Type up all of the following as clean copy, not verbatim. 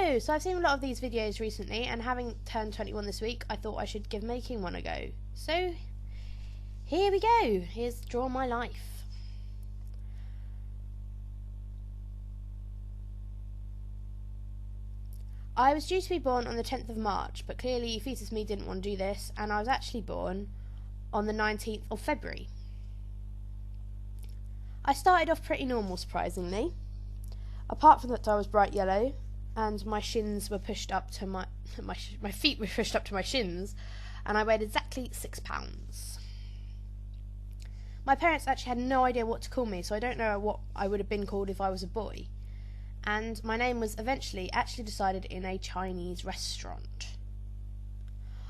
Hello! So I've seen a lot of these videos recently, and having turned 21 this week, I thought I should give making one a go. So, here we go. Here's Draw My Life. I was due to be born on the 10th of March, but clearly Fetus Me didn't want to do this, and I was actually born on the 19th of February. I started off pretty normal, surprisingly. Apart from that, I was bright yellow, and my shins were pushed up to my feet were pushed up to my shins, and I weighed exactly 6 pounds. My parents actually had no idea what to call me, so I don't know what I would have been called if I was a boy. And my name was eventually actually decided in a Chinese restaurant.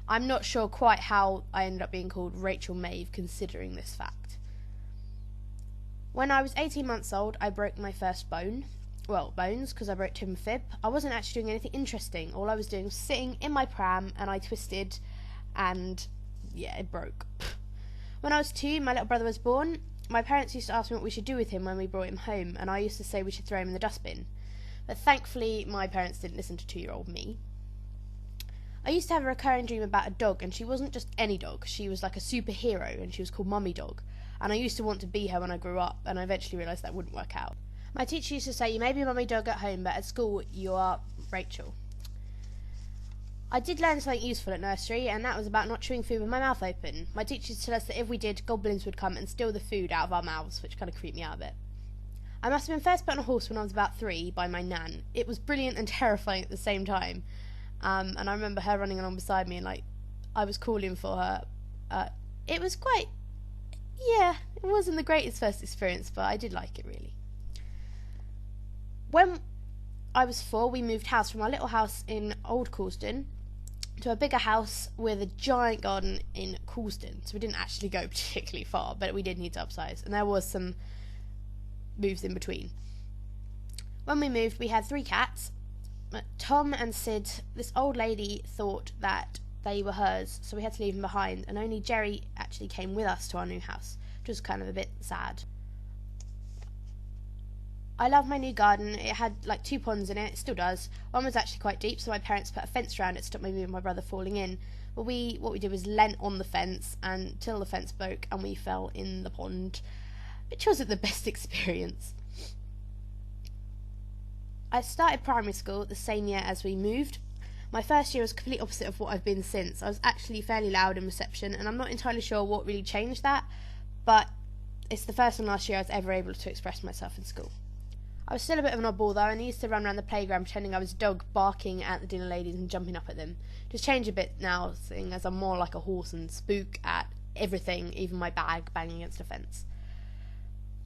I'm not sure quite how I ended up being called Rachel Maeve, considering this fact. When I was 18 months old, I broke my first bone. Well, bones, because I broke tib and fib. I wasn't actually doing anything interesting. All I was doing was sitting in my pram, and I twisted, and yeah, it broke. When I was 2, my little brother was born. My parents used to ask me what we should do with him when we brought him home, and I used to say we should throw him in the dustbin. But thankfully, my parents didn't listen to 2-year-old me. I used to have a recurring dream about a dog, and she wasn't just any dog. She was like a superhero, and she was called Mummy Dog. And I used to want to be her when I grew up, and I eventually realised that wouldn't work out. My teacher used to say, you may be Mummy Dog at home, but at school you are Rachel. I did learn something useful at nursery, and that was about not chewing food with my mouth open. My teacher used to tell us that if we did, goblins would come and steal the food out of our mouths, which kind of creeped me out a bit. I must have been first put on a horse when I was about 3 by my nan. It was brilliant and terrifying at the same time. And I remember her running along beside me, and I was calling for her. It was quite, it wasn't the greatest first experience, but I did like it really. When I was 4, we moved house from our little house in Old Coulsdon to a bigger house with a giant garden in Coulsdon. So we didn't actually go particularly far, but we did need to upsize, and there was some moves in between. When we moved, we had 3 cats. Tom and Sid, this old lady thought that they were hers, so we had to leave them behind, and only Jerry actually came with us to our new house, which was kind of a bit sad. I love my new garden. It had 2 ponds in it. It still does. One was actually quite deep, so my parents put a fence around it to stop me and my brother falling in. But what we did was leant on the fence until the fence broke and we fell in the pond, which wasn't the best experience. I started primary school the same year as we moved. My first year was complete opposite of what I've been since. I was actually fairly loud in reception, and I'm not entirely sure what really changed that, but it's the first and last year I was ever able to express myself in school. I was still a bit of an oddball though, and I used to run around the playground pretending I was a dog, barking at the dinner ladies and jumping up at them. Just change a bit now, seeing as I'm more like a horse and spook at everything, even my bag banging against a fence.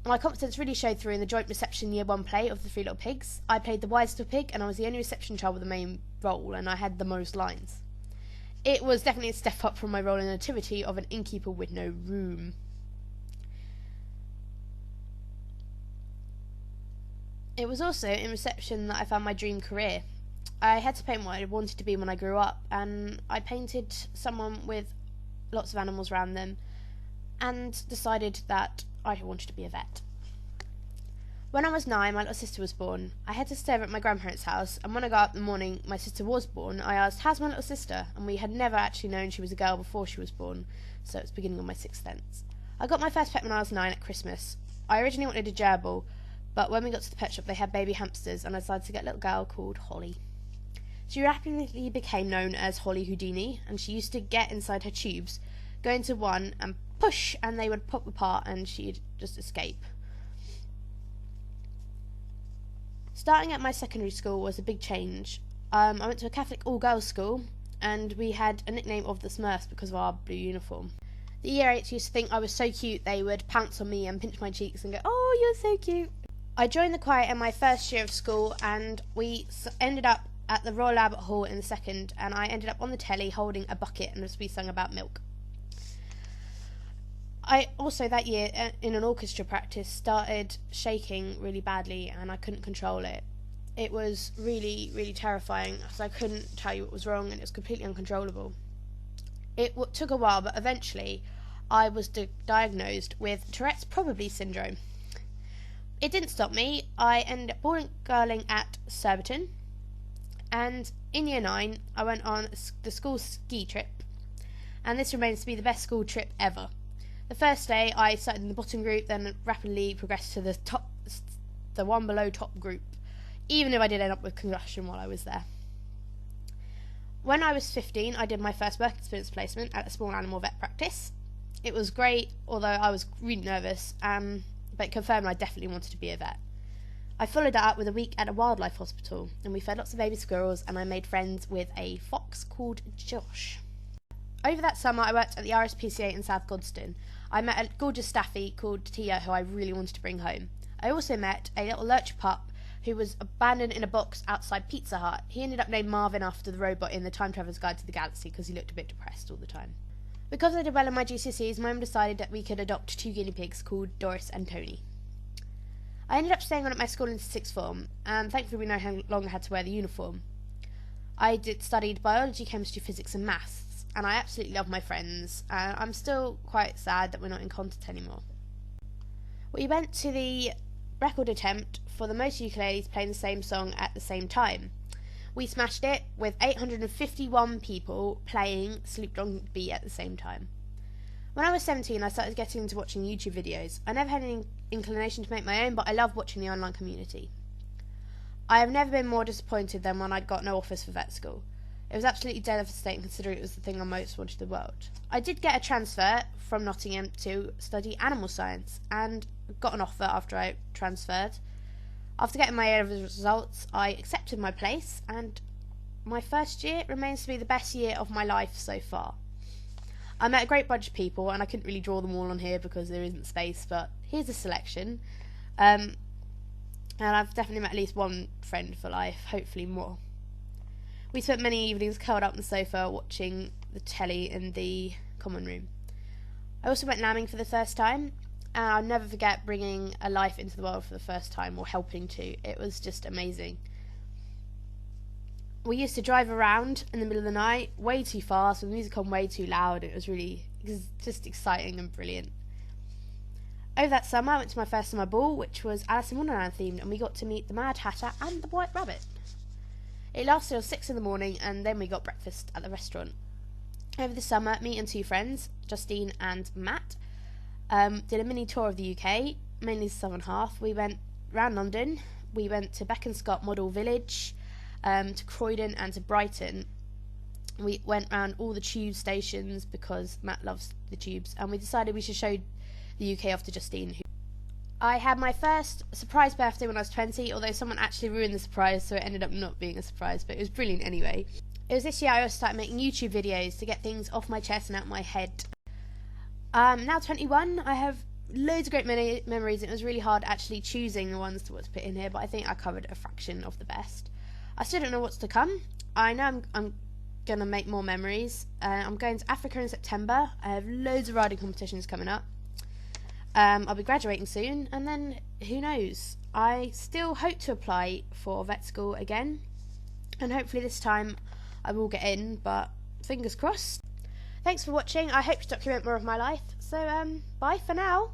My confidence really showed through in the joint reception year 1 play of The 3 Little Pigs. I played the wisest little pig, and I was the only reception child with the main role, and I had the most lines. It was definitely a step up from my role in the nativity of an innkeeper with no room. It was also in reception that I found my dream career. I had to paint what I wanted to be when I grew up, and I painted someone with lots of animals around them, and decided that I wanted to be a vet. When I was 9, my little sister was born. I had to stay over at my grandparents' house, and when I got up in the morning my sister was born, I asked, how's my little sister? And we had never actually known she was a girl before she was born, so it was beginning of my 6th sense. I got my first pet when I was 9 at Christmas. I originally wanted a gerbil, but when we got to the pet shop they had baby hamsters, and I decided to get a little girl called Holly. She rapidly became known as Holly Houdini, and she used to get inside her tubes, go into one and push, and they would pop apart and she'd just escape. Starting at my secondary school was a big change. I went to a Catholic all-girls school, and we had a nickname of the Smurfs because of our blue uniform. The year 8s used to think I was so cute they would pounce on me and pinch my cheeks and go, oh, you're so cute. I joined the choir in my first year of school, and we ended up at the Royal Albert Hall in the 2nd, and I ended up on the telly holding a bucket and we sung about milk. I also that year in an orchestra practice started shaking really badly, and I couldn't control it. It was really, really terrifying because I couldn't tell you what was wrong, and it was completely uncontrollable. It took a while, but eventually I was diagnosed with Tourette's probably syndrome. It didn't stop me. I ended up boarding girling at Surbiton, And in year 9, I went on the school ski trip, and this remains to be the best school trip ever. The first day, I started in the bottom group, then rapidly progressed to the one below top group, even if I did end up with concussion while I was there. When I was 15, I did my first work experience placement at a small animal vet practice. It was great, although I was really nervous, but it confirmed I definitely wanted to be a vet. I followed that up with a week at a wildlife hospital, and we fed lots of baby squirrels, and I made friends with a fox called Josh. Over that summer, I worked at the RSPCA in South Godstone. I met a gorgeous staffy called Tia, who I really wanted to bring home. I also met a little lurch pup who was abandoned in a box outside Pizza Hut. He ended up named Marvin after the robot in the Time Traveler's Guide to the Galaxy because he looked a bit depressed all the time. Because I did well in my GCSEs, my mum decided that we could adopt 2 guinea pigs called Doris and Tony. I ended up staying on at my school into 6th form, and thankfully we no longer had to wear the uniform. I studied biology, chemistry, physics and maths, and I absolutely love my friends. I'm still quite sad that we're not in contact anymore. We went to the record attempt for the most ukuleles playing the same song at the same time. We smashed it with 851 people playing Sloop Dog Beat at the same time. When I was 17, I started getting into watching YouTube videos. I never had any inclination to make my own, but I loved watching the online community. I have never been more disappointed than when I got no offers for vet school. It was absolutely devastating considering it was the thing I most wanted in the world. I did get a transfer from Nottingham to study animal science and got an offer after I transferred. After getting my A-level results, I accepted my place, and my first year remains to be the best year of my life so far. I met a great bunch of people, and I couldn't really draw them all on here because there isn't space, but here's a selection. And I've definitely met at least one friend for life, hopefully more. We spent many evenings curled up on the sofa watching the telly in the common room. I also went lambing for the first time, and I'll never forget bringing a life into the world for the first time, or helping to. It was just amazing. We used to drive around in the middle of the night, way too fast, with the music on way too loud. It was just exciting and brilliant. Over that summer, I went to my first summer ball, which was Alice in Wonderland themed, and we got to meet the Mad Hatter and the White Rabbit. It lasted till 6 in the morning, and then we got breakfast at the restaurant. Over the summer, me and 2 friends, Justine and Matt, did a mini tour of the UK, mainly the southern half. We went round London, we went to Beaconscott Model Village, to Croydon and to Brighton. We went round all the tube stations because Matt loves the tubes, and we decided we should show the UK off to Justine. I had my first surprise birthday when I was 20, although someone actually ruined the surprise, so it ended up not being a surprise, but it was brilliant anyway. It was this year I also started making YouTube videos to get things off my chest and out my head. Now 21, I have loads of great memories. It was really hard actually choosing the ones to put in here, but I think I covered a fraction of the best. I still don't know what's to come. I know I'm going to make more memories. I'm going to Africa in September. I have loads of riding competitions coming up. I'll be graduating soon, and then who knows? I still hope to apply for vet school again, and hopefully this time I will get in, but fingers crossed. Thanks for watching. I hope to document more of my life, so bye for now.